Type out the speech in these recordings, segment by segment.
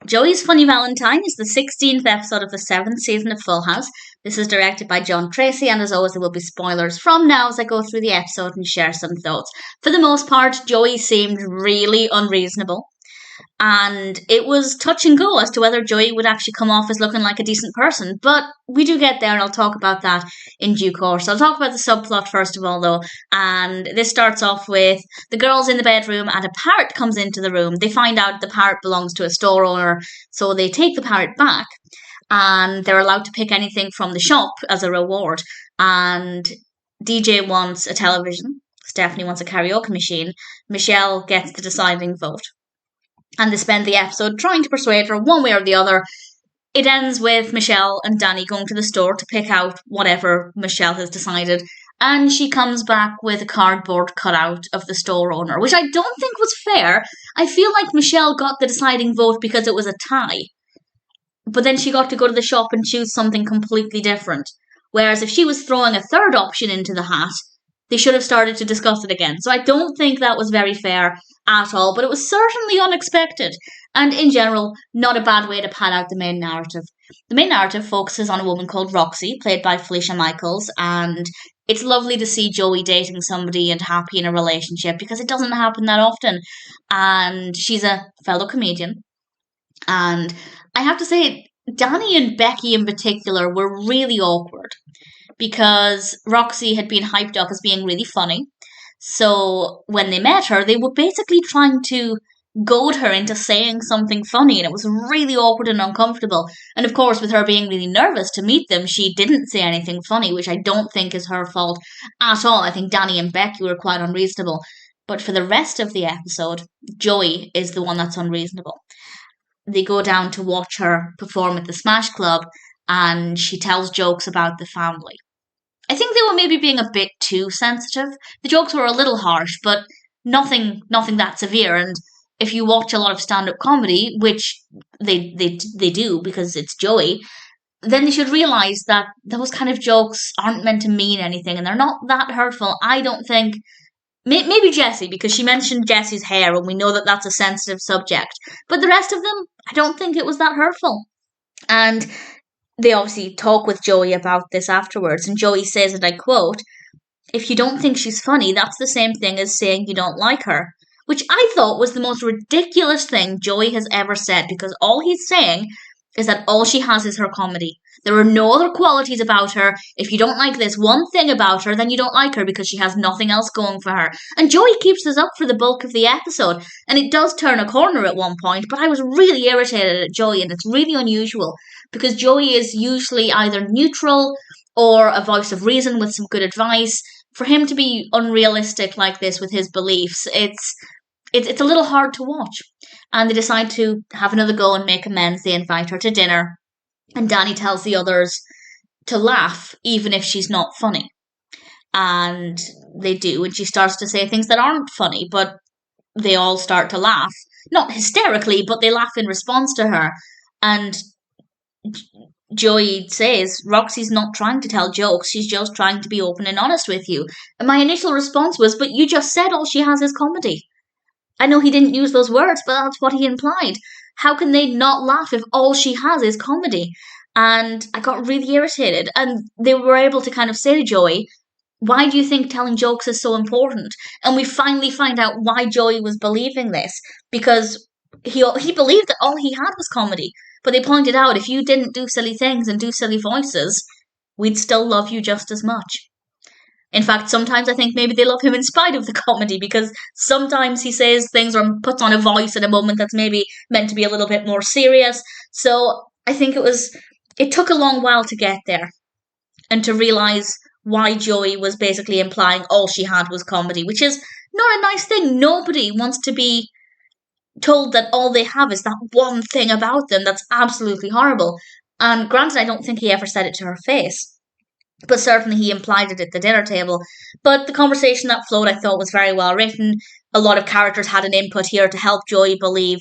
Joey's Funny Valentine is the 16th episode of the 7th season of Full House. This is directed by Tracy, and as always, there will be spoilers from now as I go through the episode and share some thoughts. For the most part, Joey seemed really unreasonable, and it was touch and go as to whether Joey would actually come off as looking like a decent person. But we do get there, and I'll talk about that in due course. I'll talk about the subplot first of all, though, and this starts off with the girls in the bedroom, and a parrot comes into the room. They find out the parrot belongs to a store owner, so they take the parrot back, and they're allowed to pick anything from the shop as a reward. And DJ wants a television, Stephanie wants a karaoke machine, Michelle gets the deciding vote. And they spend the episode trying to persuade her one way or the other. It ends with Michelle and Danny going to the store to pick out whatever Michelle has decided. And she comes back with a cardboard cutout of the store owner, which I don't think was fair. I feel like Michelle got the deciding vote because it was a tie. But then she got to go to the shop and choose something completely different. Whereas if she was throwing a third option into the hat, they should have started to discuss it again. So I don't think that was very fair at all, but it was certainly unexpected. And in general, not a bad way to pad out the main narrative. The main narrative focuses on a woman called Roxy, played by Felicia Michaels, and it's lovely to see Joey dating somebody and happy in a relationship because it doesn't happen that often. And she's a fellow comedian. And I have to say, Danny and Becky in particular were really awkward, because Roxy had been hyped up as being really funny. So when they met her, they were basically trying to goad her into saying something funny, and it was really awkward and uncomfortable. And of course, with her being really nervous to meet them, she didn't say anything funny, which I don't think is her fault at all. I think Danny and Becky were quite unreasonable. But for the rest of the episode, Joey is the one that's unreasonable. They go down to watch her perform at the Smash Club, and she tells jokes about the family. I think they were maybe being a bit too sensitive. The jokes were a little harsh, but nothing that severe. And if you watch a lot of stand-up comedy, which they do because it's Joey, then they should realise that those kind of jokes aren't meant to mean anything, and they're not that hurtful. I don't think. Maybe Jessie, because she mentioned Jessie's hair, and we know that that's a sensitive subject. But the rest of them, I don't think it was that hurtful. And they obviously talk with Joey about this afterwards, and Joey says, and I quote, "If you don't think she's funny, that's the same thing as saying you don't like her." Which I thought was the most ridiculous thing Joey has ever said, because all he's saying is that all she has is her comedy. There are no other qualities about her. If you don't like this one thing about her, then you don't like her because she has nothing else going for her. And Joey keeps this up for the bulk of the episode, and it does turn a corner at one point, but I was really irritated at Joey, and it's really unusual, because Joey is usually either neutral or a voice of reason with some good advice. For him to be unrealistic like this with his beliefs, it's a little hard to watch. And they decide to have another go and make amends. They invite her to dinner, and Danny tells the others to laugh even if she's not funny. And they do, and she starts to say things that aren't funny, but they all start to laugh. Not hysterically, but they laugh in response to her. And Joey says, "Roxy's not trying to tell jokes, she's just trying to be open and honest with you." And my initial response was, "But you just said all she has is comedy." I know he didn't use those words, but that's what he implied. How can they not laugh if all she has is comedy? And I got really irritated. And they were able to kind of say to Joey, "Why do you think telling jokes is so important?" And we finally find out why Joey was believing this. Because he believed that all he had was comedy. But they pointed out, if you didn't do silly things and do silly voices, we'd still love you just as much. In fact, sometimes I think maybe they love him in spite of the comedy, because sometimes he says things or puts on a voice at a moment that's maybe meant to be a little bit more serious. So I think it took a long while to get there and to realise why Joey was basically implying all she had was comedy, which is not a nice thing. Nobody wants to be told that all they have is that one thing about them that's absolutely horrible. And granted, I don't think he ever said it to her face, but certainly he implied it at the dinner table. But the conversation that flowed, I thought, was very well written. A lot of characters had an input here to help Joey believe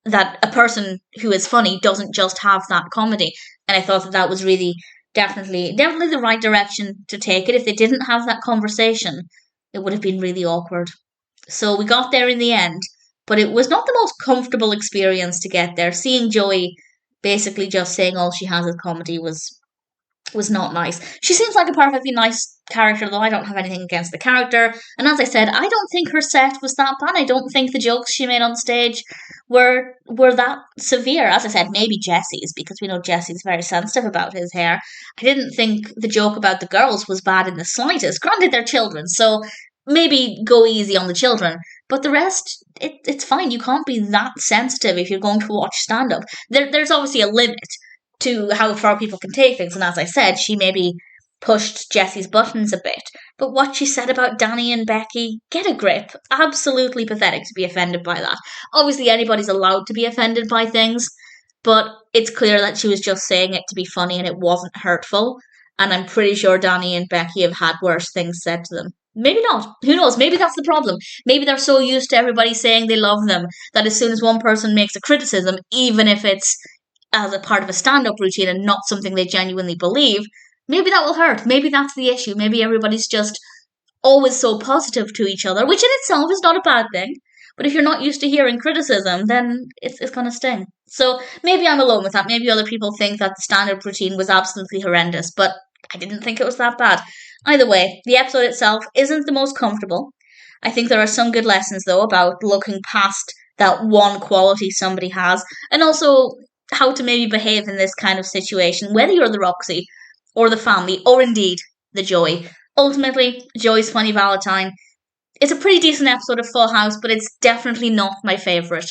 that a person who is funny doesn't just have that comedy. And I thought that was really definitely the right direction to take it. If they didn't have that conversation, it would have been really awkward. So we got there in the end, but it was not the most comfortable experience to get there. Seeing Joey basically just saying all she has is comedy was not nice. She seems like a perfectly nice character, though I don't have anything against the character. And as I said, I don't think her set was that bad. I don't think the jokes she made on stage were that severe. As I said, maybe Jesse's, because we know Jesse's very sensitive about his hair. I didn't think the joke about the girls was bad in the slightest. Granted, they're children, so maybe go easy on the children. But the rest, it's fine. You can't be that sensitive if you're going to watch stand-up. There's obviously a limit to how far people can take things. And as I said, she maybe pushed Jesse's buttons a bit. But what she said about Danny and Becky, get a grip. Absolutely pathetic to be offended by that. Obviously, anybody's allowed to be offended by things, but it's clear that she was just saying it to be funny and it wasn't hurtful. And I'm pretty sure Danny and Becky have had worse things said to them. Maybe not. Who knows? Maybe that's the problem. Maybe they're so used to everybody saying they love them that as soon as one person makes a criticism, even if it's as a part of a stand-up routine and not something they genuinely believe, maybe that will hurt. Maybe that's the issue. Maybe everybody's just always so positive to each other, which in itself is not a bad thing. But if you're not used to hearing criticism, then it's going to sting. So maybe I'm alone with that. Maybe other people think that the stand-up routine was absolutely horrendous, but I didn't think it was that bad. Either way, the episode itself isn't the most comfortable. I think there are some good lessons, though, about looking past that one quality somebody has, and also how to maybe behave in this kind of situation, whether you're the Roxy or the family, or indeed the Joey. Ultimately, Joey's Funny Valentine. It's a pretty decent episode of Full House, but it's definitely not my favourite